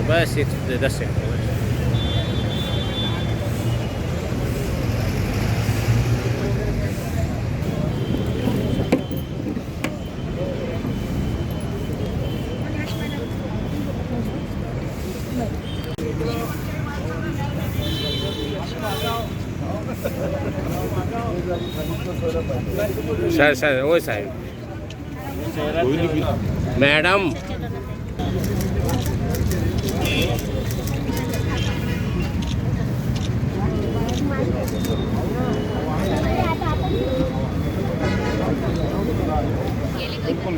बस 10 second. Sir वो साहेब madam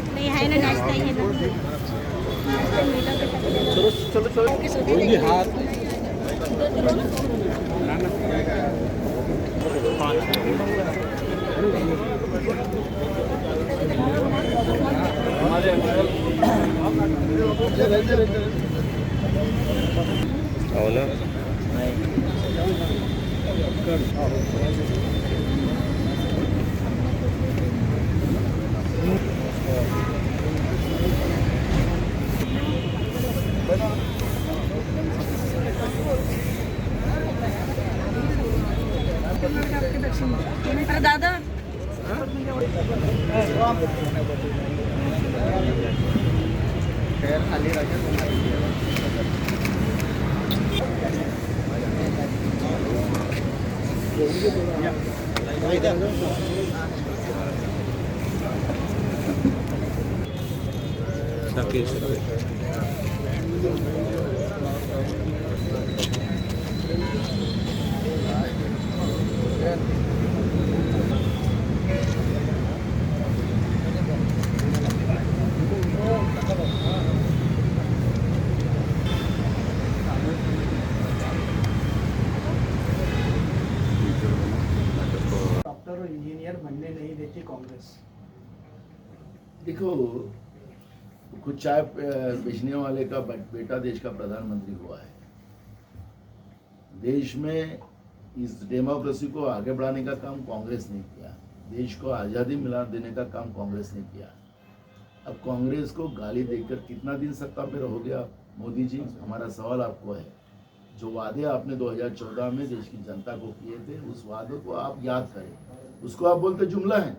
नहीं है ना नाश्ता ही है ना. चलो हाथ అవునా अरे दादा डॉक्टर और इंजीनियर बनने नहीं देती कांग्रेस. देखो, कुछ चाय बेचने वाले का बेटा देश का प्रधानमंत्री हुआ है. देश में इस डेमोक्रेसी को आगे बढ़ाने का काम कांग्रेस ने किया. देश को आज़ादी मिला देने का काम कांग्रेस ने किया. अब कांग्रेस को गाली देकर कितना दिन सत्ता पे रहोगे आप मोदी जी? हमारा सवाल आपको है. जो वादे आपने 2014 में देश की जनता को किए थे, उस वादे को आप याद करें. उसको आप बोलते जुमला है.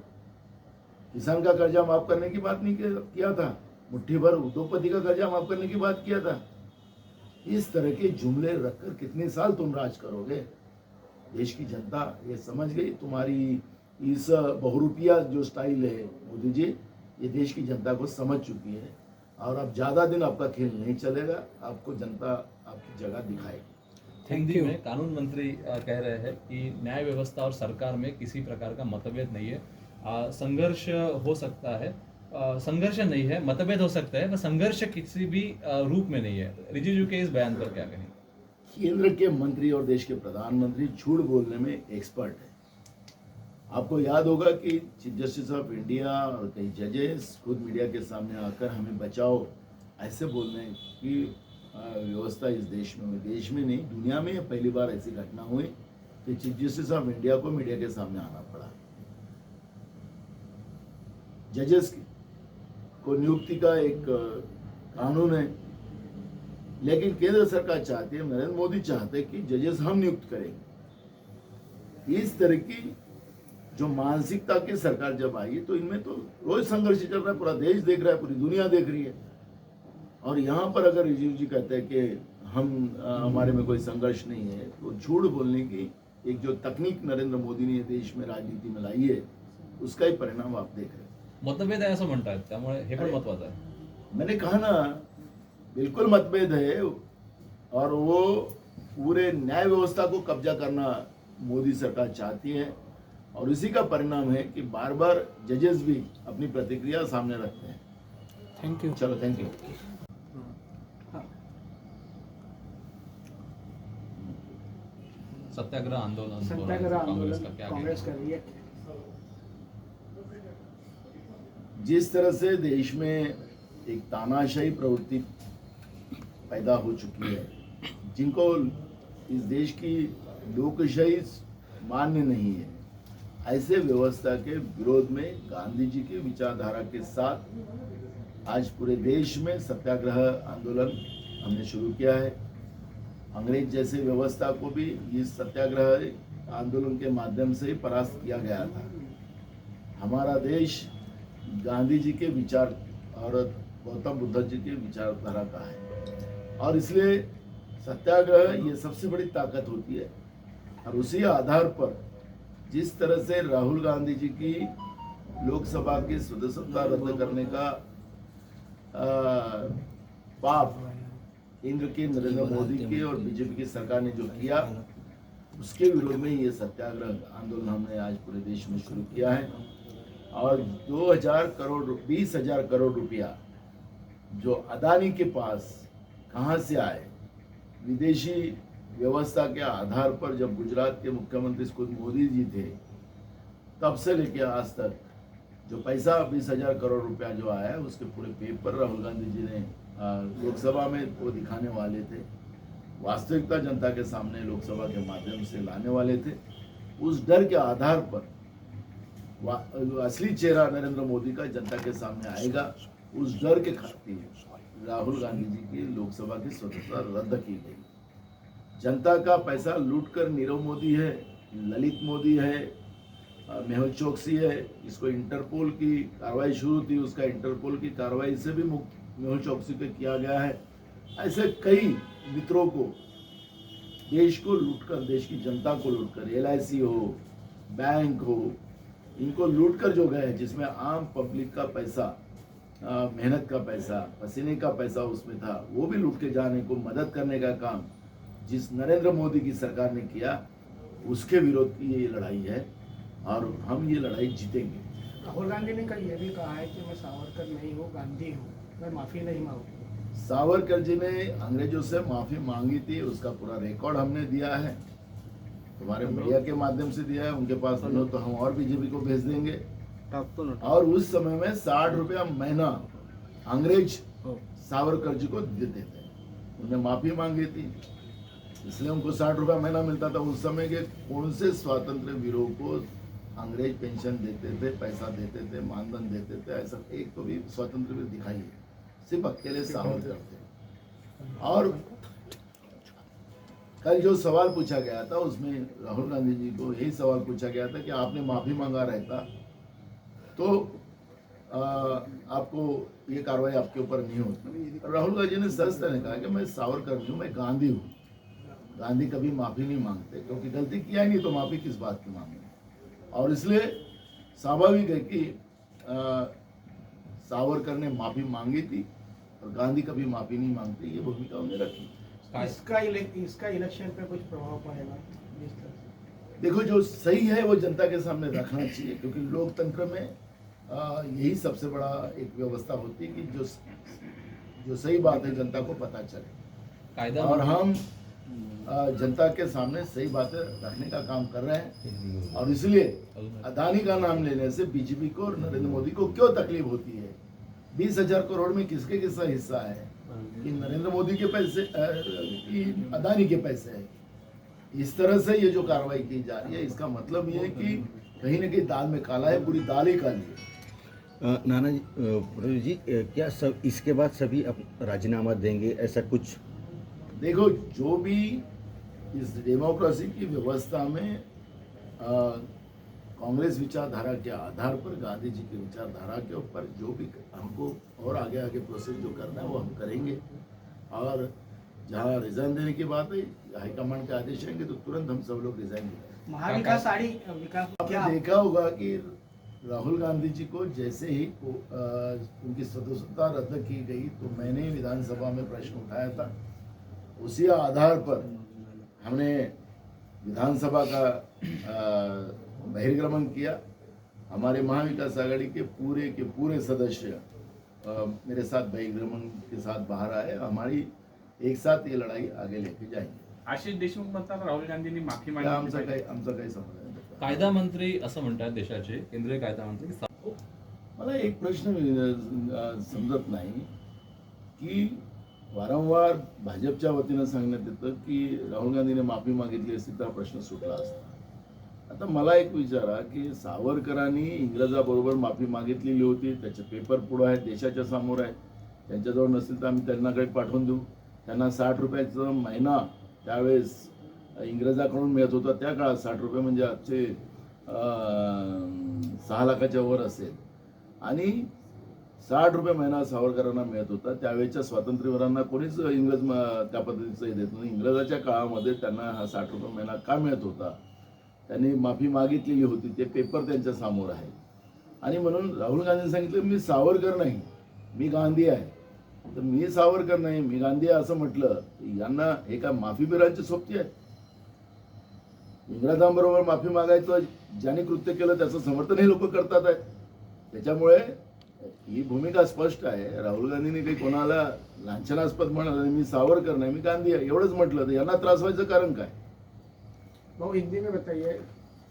किसान का कर्जा माफ करने की बात नहीं किया था. मुट्ठी भर उद्योगपति का कर्जा माफ करने की बात किया था. इस तरह के जुमले रखकर कितने साल तुम राज करोगे? देश की जनता ये समझ गई. तुम्हारी इस बहुरूपिया जो स्टाइल है मोदी जी, ये देश की जनता को समझ चुकी है. और अब ज़्यादा दिन आपका खेल नहीं चलेगा. आपको जनता आपकी जगह दिखाएगी. हिंदी में कानून मंत्री कह रहे हैं कि न्याय व्यवस्था और सरकार में किसी प्रकार का मतभेद नहीं है. संघर्ष हो सकता है, संघर्ष नहीं है, मतभेद हो सकता है, पर संघर्ष किसी भी रूप में नहीं है. रिजिजू के इस बयान पर क्या कहें? केंद्र के मंत्री और देश के प्रधानमंत्री झूठ बोलने में एक्सपर्ट है. आपको याद होगा कि चीफ जस्टिस ऑफ इंडिया और कई जजेस खुद मीडिया के सामने आकर हमें बचाओ ऐसे बोलने की व्यवस्था इस देश में हुई. देश में नहीं, दुनिया में पहली बार ऐसी घटना हुई कि चीफ जस्टिस ऑफ इंडिया को मीडिया के सामने आना पड़ा. जजेस को नियुक्ति का एक कानून है, लेकिन केंद्र सरकार चाहती है, नरेंद्र मोदी चाहते हैं कि जजेस हम नियुक्त करेंगे. इस तरह की जो मानसिकता की सरकार जब आई तो इनमें तो रोज संघर्ष चल रहा है. पूरा देश देख रहा है, पूरी दुनिया देख रही है. और यहाँ पर अगर रिजिजू जी कहते हैं कि हमारे में कोई संघर्ष नहीं है, तो झूठ बोलने की एक जो तकनीक नरेंद्र मोदी ने देश में राजनीति में लाई है, उसका ही परिणाम आप देख रहे हैं. मतभेद आहे असं म्हणतात, त्यामुळे हे पण महत्त्वाचं आहे. मैंने कहा ना, बिल्कुल मतभेद है. और वो पूरे न्याय व्यवस्था को कब्जा करना मोदी सरकार चाहती है. और इसी का परिणाम है कि बार बार जजेस भी अपनी प्रतिक्रिया सामने रखते हैं. Thank you. चलो, थैंक यू. सत्याग्रह आंदोलन सत्याग्रह कांग्रेस आंदोलन का क्या कांग्रेस कहना? कर रही है. जिस तरह से देश में एक तानाशाही प्रवृत्ति पैदा हो चुकी है, जिनको इस देश की लोकशाही मान्य नहीं है, ऐसे व्यवस्था के विरोध में गांधी जी की विचारधारा के साथ आज पूरे देश में सत्याग्रह आंदोलन हमने शुरू किया है। अंग्रेज जैसे व्यवस्था को भी इस सत्याग्रह आंदोलन के माध्यम से ही परास्त किया गया था। हमारा देश गांधी जी के विचार और गौतम बुद्ध जी के विचारधारा का है और इसलिए सत्याग्रह ये सबसे बड़ी ताकत होती है। और उसी आधार पर जिस तरह से राहुल गांधी जी की लोकसभा की सदस्यता रद्द करने का पाप इंद्र की नरेंद्र मोदी की और बीजेपी की सरकार ने जो किया, उसके विरोध में ये सत्याग्रह आंदोलन हमने आज पूरे देश में शुरू किया है। और 20,000 करोड़ रुपया जो अदानी के पास कहाँ से आए, विदेशी व्यवस्था के आधार पर जब गुजरात के मुख्यमंत्री खुद मोदी जी थे तब से लेकर आज तक जो पैसा 20,000 करोड़ रुपया जो आया है, उसके पूरे पेपर राहुल गांधी जी ने लोकसभा में वो दिखाने वाले थे, वास्तविकता जनता के सामने लोकसभा के माध्यम से लाने वाले थे। उस डर के आधार पर असली चेहरा नरेंद्र मोदी का जनता के सामने आएगा। उस डर के खातिर राहुल गांधी जी की लोकसभा की सदस्यता रद्द की गई। जनता का पैसा लूटकर नीरव मोदी है, ललित मोदी है, मेहुल चोकसी है, इसको इंटरपोल की कार्रवाई शुरू थी, उसका इंटरपोल की कार्रवाई से भी मुक्त मेहुल चोकसी पे किया गया है। ऐसे कई मित्रों को देश को लूटकर, देश की जनता को लूटकर, LIC हो, बैंक हो, इनको लूटकर जो गए, जिसमें आम पब्लिक का पैसा, मेहनत का पैसा, पसीने का पैसा उसमें था, वो भी लूट के जाने को मदद करने का काम जिस नरेंद्र मोदी की सरकार ने किया, उसके विरोध की ये लड़ाई है और हम ये लड़ाई जीतेंगे। राहुल गांधी ने कल ये भी कहा है कि मैं सावरकर नहीं हूँ, गांधी हूँ, मैं माफी नहीं मांगूंगा। सावरकर जी ने अंग्रेजों से माफी मांगी थी, उसका पूरा रिकॉर्ड हमने दिया है, तुम्हारे मीडिया के माध्यम से दिया है। उनके पास नहीं हो तो हम और बीजेपी को भेज देंगे। और उस समय में 60 रुपया महीना अंग्रेज सावरकर जी को देते थे, उन्हें माफी मांगी थी, इसलिए उनको 60 रुपया महीना मिलता था। उस समय के कौन से स्वतंत्र वीरों को अंग्रेज पेंशन देते थे, पैसा देते थे, मानधन देते थे? ऐसा एक तो भी स्वतंत्र वीर दिखाइए, सिर्फ अकेले सावरकर थे। और कल जो सवाल पूछा गया था उसमें राहुल गांधी जी को यही सवाल पूछा गया था कि आपने माफी मांगा रहता तो आपको ये कार्रवाई आपके ऊपर नहीं होती। राहुल गांधी ने सच ने कहा कि मैं सावरकर नहीं हूँ, मैं गांधी हूँ। गांधी कभी माफी नहीं मांगते, क्योंकि गलती किया ही नहीं तो माफी किस बात की मांगे। और इसलिए स्वाभाविक है कि सावरकर ने माफी मांगी थी और गांधी कभी माफी नहीं मांगते, ये भूमिका उन्हें रखी। इसका इलेक्शन पे कुछ प्रभाव पड़ेगा? देखो, जो सही है वो जनता के सामने रखना चाहिए, क्योंकि लोकतंत्र में यही सबसे बड़ा एक व्यवस्था होती है कि जो सही बात है जनता को पता चले। और हम जनता के सामने सही बातें रखने का काम कर रहे हैं। और इसलिए अदानी का नाम लेने से बीजेपी को और नरेंद्र मोदी को क्यों तकलीफ होती है? 20,000 करोड़ में किसके किसका हिस्सा है? कि नरेंद्र मोदी के पैसे कि अदानी के पैसे है? इस तरह से ये जो कार्रवाई की जा रही है, इसका मतलब ये है कि कहीं ना कहीं दाल में काला है, पूरी दाल ही काली है। नाना जी, क्या सब इसके बाद सभी राजीनामा देंगे, ऐसा कुछ? देखो, जो भी इस डेमोक्रेसी की व्यवस्था में कांग्रेस विचारधारा के आधार पर, गांधी जी की विचारधारा के ऊपर जो भी हमको और आगे प्रोसेस जो करना है वो हम करेंगे। और जहाँ रिजाइन देने की बात है, हाईकमांड के आदेश आएंगे तो तुरंत हम सब लोग रिजाइन देंगे। महाविकास आघाड़ी विकास आपने देखा होगा कि राहुल गांधी जी को जैसे ही उनकी सदस्यता रद्द की गई तो मैंने विधानसभा में प्रश्न उठाया था। उसी आधार पर हमने विधानसभा का बहिर्गमन किया। हमारे महाविकास आघाड़ी के पूरे सदस्य मेरे साथ बहिर्गमन के साथ बाहर आए। हमारी एक साथ ये लढाई आगे लेके जाएंगे। आशिष देशमुख म्हणतात राहुल गांधींनी माफी आमचा मागितली। काही संबंध नाही। कायदा मंत्री असं म्हणतात देशाचे केंद्रीय कायदा मंत्री। मला एक प्रश्न समजत नाही की वारंवार भाजपच्या वतीनं सांगण्यात येतं की राहुल गांधीने माफी मागितली असती तर प्रश्न सुटला असता। आता मला एक विचारा की सावरकरांनी इंग्रजाबरोबर माफी मागितलेली होती, त्याचे पेपर पुढे आहेत, देशाच्या समोर आहे. त्यांच्याजवळ नसेल तर आम्ही त्यांनाकडे पाठवून देऊ. त्यांना 60 रुपयाचा महिना त्यावेळेस इंग्रजाकडून मिळत होता. त्या काळात 60 रुपये म्हणजे आजचे 6 लाखाच्या वर असेल. आणि 60 रुपये महिना सावरकरांना मिळत होता. त्यावेळेच्या स्वातंत्र्यवीरांना कोणीच इंग्रज त्या पद्धतीचं हे देत नाही. इंग्रजाच्या काळामध्ये त्यांना हा 60 रुपये महिना का मिळत होता, त्यांनी माफी मागितलेली होती. ते पेपर त्यांच्या समोर आहे. आणि म्हणून राहुल गांधींनी सांगितलं मी सावरकर नाही, मी गांधी आहे. तर मी सावरकर नाही, मी गांधी आहे असं म्हटलं, यांना हे काय माफी बिरांची सोबती आहे? इंग्रजांबरोबर माफी मागायचं ज्यांनी कृत्य केलं त्याचं समर्थन हे लोक करतात आहे. त्याच्यामुळे ही भूमिका स्पष्ट आहे. राहुल गांधींनी काही कोणाला लांछनास्पद म्हणालं मी सावरकर नाही, मी गांधी आहे एवढंच म्हटलं, तर यांना त्रास व्हायचं कारण काय? भाऊ हिंदी में बताइए.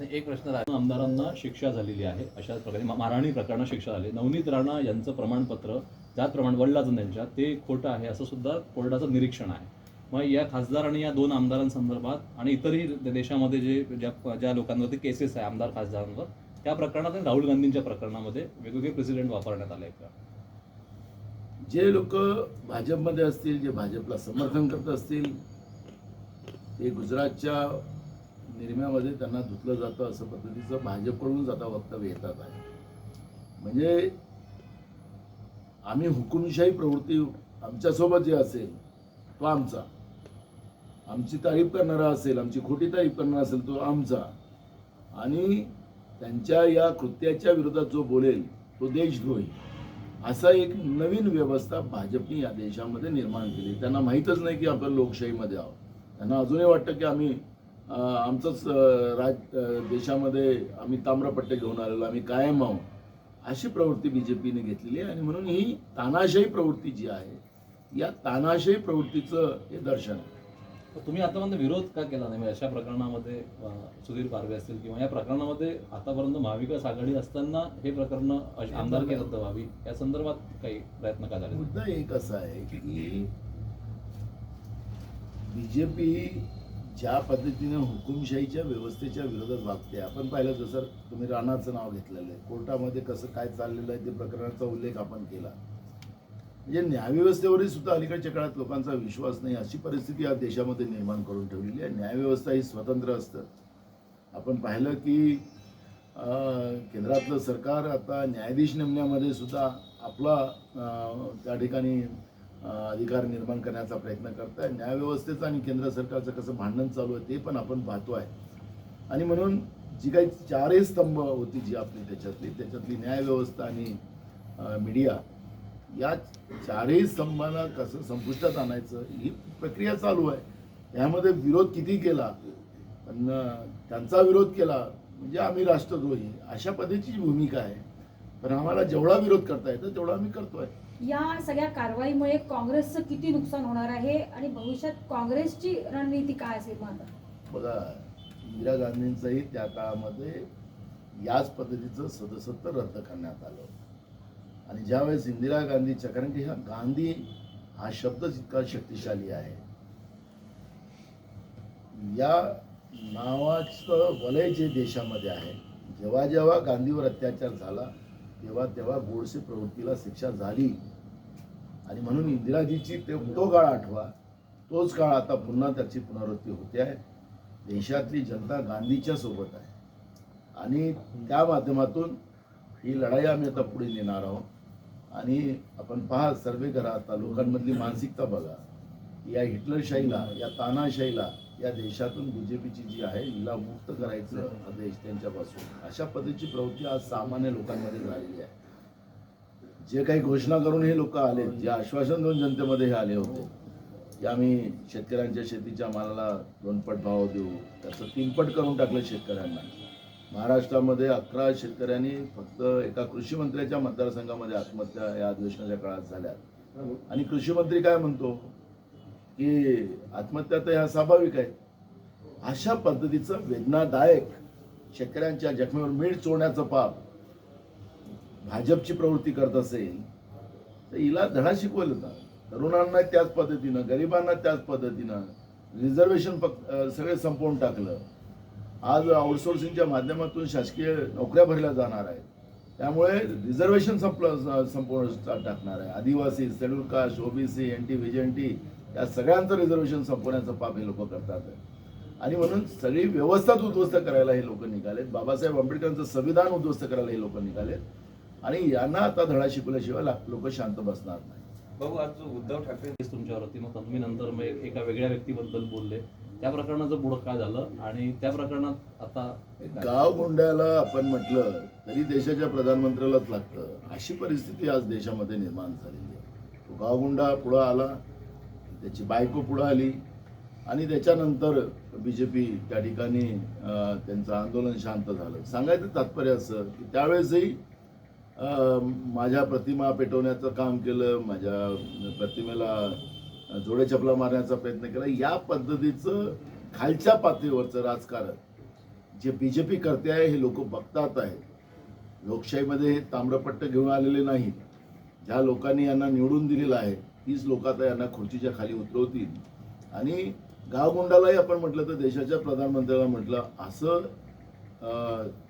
एक प्रश्न आमदारांना शिक्षा झालेली आहे अशाच प्रकारे महाराणी प्रकरणात शिक्षा झाली. नवनीत राणा यांचं प्रमाणपत्र जात प्रमाण वडिलांचं त्यांच्या ते खोटं आहे असं सुद्धा कोर्टाचं निरीक्षण आहे. मग या खासदार आणि या 2 आमदारांसंदर्भात आणि इतरही देशामध्ये ज्या लोकांवरती केसेस आहे आमदार खासदारांवर, त्या प्रकरणात आणि राहुल गांधींच्या प्रकरणामध्ये वेगवेगळे प्रेसिडेंट वापरण्यात आले का? जे लोक भाजपमध्ये असतील, जे भाजपला समर्थन करत असतील, ते गुजरातच्या निर्म्यामध्ये त्यांना धुतलं जातं असं पद्धतीचं भाजपकडूनच आता वक्तव्य येतात आहे. म्हणजे आम्ही हुकुमशाही प्रवृत्ती आमच्यासोबत जे असेल तो आमचा, आमची तारीफ करणारा असेल, आमची खोटी तारीफ करणारा असेल तो आमचा, आणि त्यांच्या या कृत्याच्या विरोधात जो बोलेल तो देशद्रोही, असा एक नवीन व्यवस्था भाजपने या देशामध्ये निर्माण केली. त्यांना माहीतच नाही की आपण लोकशाहीमध्ये आहोत. त्यांना अजूनही वाटतं की आम्ही आमचंच देशामध्ये आम्ही ताम्रपट्टे घेऊन आलेलो, आम्ही कायम आहोत, अशी प्रवृत्ती बीजेपीने घेतलेली आहे. आणि म्हणून ही तानाशाही प्रवृत्ती जी आहे, या तानाशाही प्रवृत्तीचं हे दर्शन आहे. तुम्ही आतापर्यंत विरोध का केला नाही? अशा प्रकरणामध्ये सुधीर पारवे असतील किंवा या प्रकरणामध्ये आतापर्यंत महाविकास आघाडी असताना हे प्रकरण आमदारकी रद्द व्हावी या संदर्भात काही प्रयत्न का झाले? मुद्दा एक असा आहे की बीजेपी ज्या पद्धतीने हुकुमशाहीच्या व्यवस्थेच्या विरोधात वागते, आपण पाहिलं जसं तुम्ही राणाचं नाव घेतलेलं आहे, कोर्टामध्ये कसं काय चाललेलं आहे ते प्रकरणाचा उल्लेख आपण केला. म्हणजे न्यायव्यवस्थेवरही सुद्धा अलीकडच्या काळात लोकांचा विश्वास नाही अशी परिस्थिती या देशामध्ये निर्माण करून ठेवलेली आहे. न्यायव्यवस्था ही स्वतंत्र असतं. आपण पाहिलं की केंद्रातलं सरकार आता न्यायाधीश नेमण्यामध्ये सुद्धा आपला त्या ठिकाणी अधिकार निर्माण करण्याचा प्रयत्न करत आहे. न्यायव्यवस्थेचं आणि केंद्र सरकारचं कसं भांडण चालू आहे ते पण आपण पाहतो आहे. आणि म्हणून जी काही 4 स्तंभ होती जी आपली त्याच्यातली न्यायव्यवस्था आणि मीडिया, या 4 स्तंभांना कसं संपुष्टात आणायचं ही प्रक्रिया चालू आहे. यामध्ये विरोध किती केला, पण त्यांचा विरोध केला म्हणजे आम्ही राष्ट्रद्रोही अशा पद्धतीची भूमिका आहे. पण आम्हाला जेवढा विरोध करता येतो तेवढा आम्ही करतोय. या सगळ्या कारवाईमुळे काँग्रेसचं किती नुकसान होणार आहे आणि भविष्यात काँग्रेसची रणनीती काय असेल? मग बघा, इंदिरा गांधींचंही त्या काळामध्ये याच पद्धतीचं सदस्यत्व रद्द करण्यात आलं. आणि ज्यावेळेस इंदिरा गांधीच्या, कारण की हा गांधी हा शब्दच इतका शक्तिशाली आहे, या नावाचं वलय जे देशामध्ये आहे, जेव्हा जेव्हा गांधीवर अत्याचार झाला तेव्हा तेव्हा गोडसे प्रवृत्तीला शिक्षा झाली. आणि म्हणून इंदिराजीची तो काळ आठवा, तोच काळ आता पुन्हा त्याची पुनरावृत्ती होते आहे. देशातली जनता गांधीच्या सोबत आहे आणि त्या माध्यमातून ही लढाई आम्ही आता पुढे नेणार आहोत. आणि आपण पहा, सर्वे करा, आता लोकांमधली मानसिकता बघा. या हिटलरशाहीला, या तानाशाहीला या देशातून बीजेपीची जी आहे हिला मुक्त करायचं हा देश त्यांच्यापासून, अशा पद्धतीची प्रवृत्ती आज सामान्य लोकांमध्ये झालेली आहे. जे काही घोषणा करून हे लोक आले, जे आश्वासन देऊन जनतेमध्ये हे आले होते की आम्ही शेतकऱ्यांच्या शेतीच्या मालाला 2 पट भाव देऊ, त्याचं 3 पट करून टाकलं शेतकऱ्यांना. महाराष्ट्रामध्ये 11 शेतकऱ्यांनी फक्त एका कृषी मंत्र्याच्या मतदारसंघामध्ये आत्महत्या या अधिवेशनाच्या काळात झाल्या. आणि कृषी मंत्री काय म्हणतो की आत्महत्या तर ह्या स्वाभाविक आहे. अशा पद्धतीचं वेदनादायक शेतकऱ्यांच्या जखमेवर मीठ चोळण्याचं पाप भाजपची प्रवृत्ती करत असेल तर हिला धडा शिकवलं होता. तरुणांना त्याच पद्धतीनं, गरिबांना त्याच पद्धतीनं, रिझर्वेशन सगळे संपवून टाकलं. आज आउटसोर्सिंगच्या माध्यमातून शासकीय नोकऱ्या भरल्या जाणार आहेत. त्यामुळे रिझर्वेशन संपवून टाकणार आहे. आदिवासी, schedule caste, OBC, NT, VJNT या सगळ्यांचं रिझर्वेशन संपवण्याचं पाप हे लोक करतात आहे. आणि म्हणून सगळी व्यवस्थाच उद्ध्वस्त करायला हे लोक निघालेत. बाबासाहेब आंबेडकरांचं संविधान उद्ध्वस्त करायला हे लोक निघालेत. आणि यांना आता धडा शिकवल्याशिवाय लोक शांत बसणार नाही. भाऊ, आज जो उद्धव ठाकरे तुमच्यावर होती, मग तुम्ही नंतर मग एका वेगळ्या व्यक्तीबद्दल बोलले. त्या प्रकरणाचं पुढं काय झालं आणि त्या प्रकरणात आता गाव गुंड्याला आपण म्हटलं तरी देशाच्या प्रधानमंत्र्यालाच लागतं, अशी परिस्थिती आज देशामध्ये निर्माण झालेली आहे. तो गावगुंडा पुढं आला, त्याची बायको पुढं आली आणि त्याच्यानंतर बीजेपी त्या ठिकाणी त्यांचं आंदोलन शांत झालं. सांगायचं तात्पर्य असं की त्यावेळेसही माझ्या प्रतिमा पेटवण्याचं काम केलं, माझ्या प्रतिमेला जोडे चपला मारण्याचा प्रयत्न केला. या पद्धतीचं खालच्या पातळीवरचं राजकारण जे बीजेपी करते आहे हे लोक बघतात आहे. लोकशाहीमध्ये हे ताम्रपट्ट घेऊन आलेले नाहीत. ज्या लोकांनी यांना निवडून दिलेलं आहे तीच लोक आता यांना खुर्चीच्या खाली उतरवतील. आणि गावगुंडालाही आपण म्हटलं तर देशाच्या प्रधानमंत्र्याला म्हटलं असं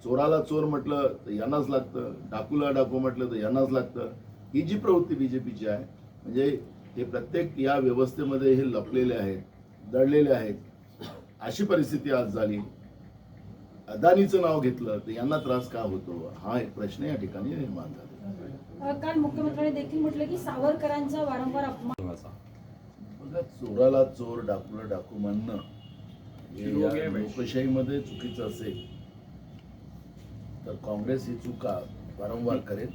चोराला चोर म्हटलं तर यांनाच लागतं, डाकूला डाकू म्हटलं तर यांनाच लागतं. ही जी प्रवृत्ती बीजेपीची आहे, म्हणजे हे प्रत्येक या व्यवस्थेमध्ये हे लपलेले आहेत, दडलेले आहेत. अशी परिस्थिती आज झाली. अदानीचं नाव घेतलं तर यांना त्रास का होतो, हा एक प्रश्न या ठिकाणी निर्माण झाला. काल मुख्यमंत्र्यांनी देखील म्हटलं की सावरकरांचा वारंवार अपमान. बघा, चोराला चोर, डाकूला डाकू म्हणणं हे या लोकशाहीमध्ये चुकीचं असेल तर काँग्रेस ही चुका वारंवार करेल.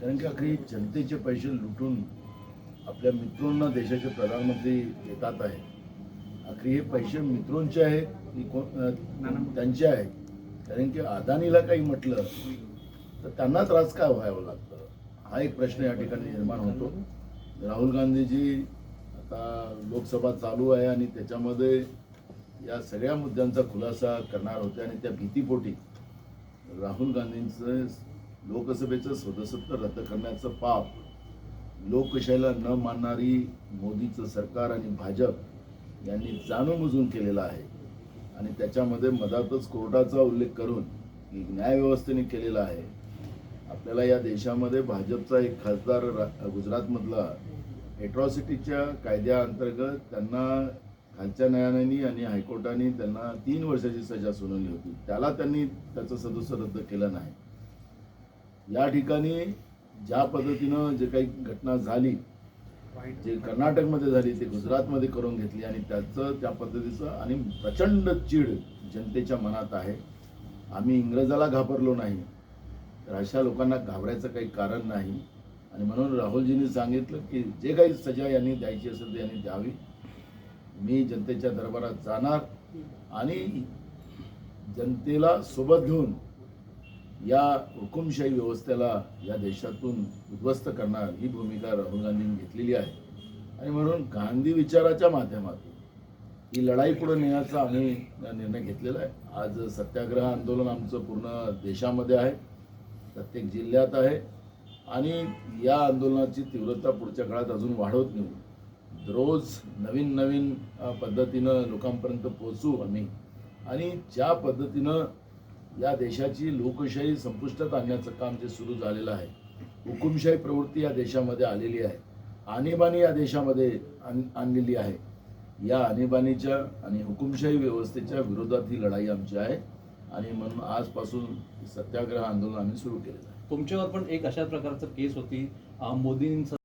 कारण की अखेरी जनतेचे पैसे लुटून आपल्या मित्रांना देशाचे प्रधानमंत्री देतात आहेत. अखेरी हे पैसे मित्रांचे आहेत की त्यांचे आहेत. कारण की अदानीला काही म्हटलं तर त्यांना त्रास का व्हावं लागतं, हा एक प्रश्न या ठिकाणी निर्माण होतो. राहुल गांधीजी आता लोकसभा चालू आहे आणि त्याच्यामध्ये या सगळ्या मुद्द्यांचा खुलासा करणार होते आणि त्या भीतीपोटी राहुल गांधींचं लोकसभेचं सदस्यत्व रद्द करण्याचं पाप लोकशाहीला न मानणारी मोदीचं सरकार आणि भाजप यांनी जाणूनबुजून केलेलं आहे. आणि त्याच्यामध्ये मधातच कोर्टाचा उल्लेख करून की न्यायव्यवस्थेने केलेला आहे. आपल्याला या देशामध्ये भाजपचा एक खासदार गुजरातमधला एट्रॉसिटीच्या कायद्याअंतर्गत त्यांना खालच्या न्यायालयाने आणि हायकोर्टाने त्यांना 3 वर्षाची सजा सुनावली होती. त्याला त्यांनी त्याचं सदस्य रद्द केलं नाही. या ठिकाणी ज्या पद्धतीनं जे काही घटना झाली, जे कर्नाटकमध्ये झाली ते गुजरातमध्ये करून घेतली आणि त्याचं त्या पद्धतीचं आणि प्रचंड चीड जनतेच्या मनात आहे. आम्ही इंग्रजाला घाबरलो नाही तर अशा लोकांना घाबरायचं काही कारण नाही. आणि म्हणून राहुलजींनी सांगितलं की जे काही सजा यांनी द्यायची असेल ते यांनी द्यावी. मी जनतेच्या दरबारात जाणार आणि जनतेला सोबत घेऊन या हुकुमशाही व्यवस्थेला या देशातून उद्ध्वस्त करणार ही भूमिका राहुल गांधींनी घेतलेली आहे. आणि म्हणून गांधी विचाराच्या माध्यमातून ही लढाई पुढे नेण्याचा आम्ही निर्णय घेतलेला आहे. आज सत्याग्रह आंदोलन आमचं पूर्ण देशामध्ये आहे, प्रत्येक जिल्ह्यात आहे आणि या आंदोलनाची तीव्रता पुढच्या काळात अजून वाढवत नेऊ. रोज नवीन नवीन पद्धतीनं लोकांपर्यंत पोहोचू आम्ही आणि ज्या पद्धतीनं या देशाची लोकशाही संपुष्टात आणण्याचं काम जे सुरू झालेलं आहे, हुकुमशाही प्रवृत्ती या देशामध्ये आलेली आहे, आणीबाणी या देशामध्ये आणलेली आहे. या आणीबाणीच्या आणि हुकुमशाही व्यवस्थेच्या विरोधात ही लढाई आमची आहे. आणि म्हणून आजपासून सत्याग्रह आंदोलन आम्ही सुरू केलेलं आहे. तुमच्यावर पण एक अशा प्रकारचं केस होती मोदींचं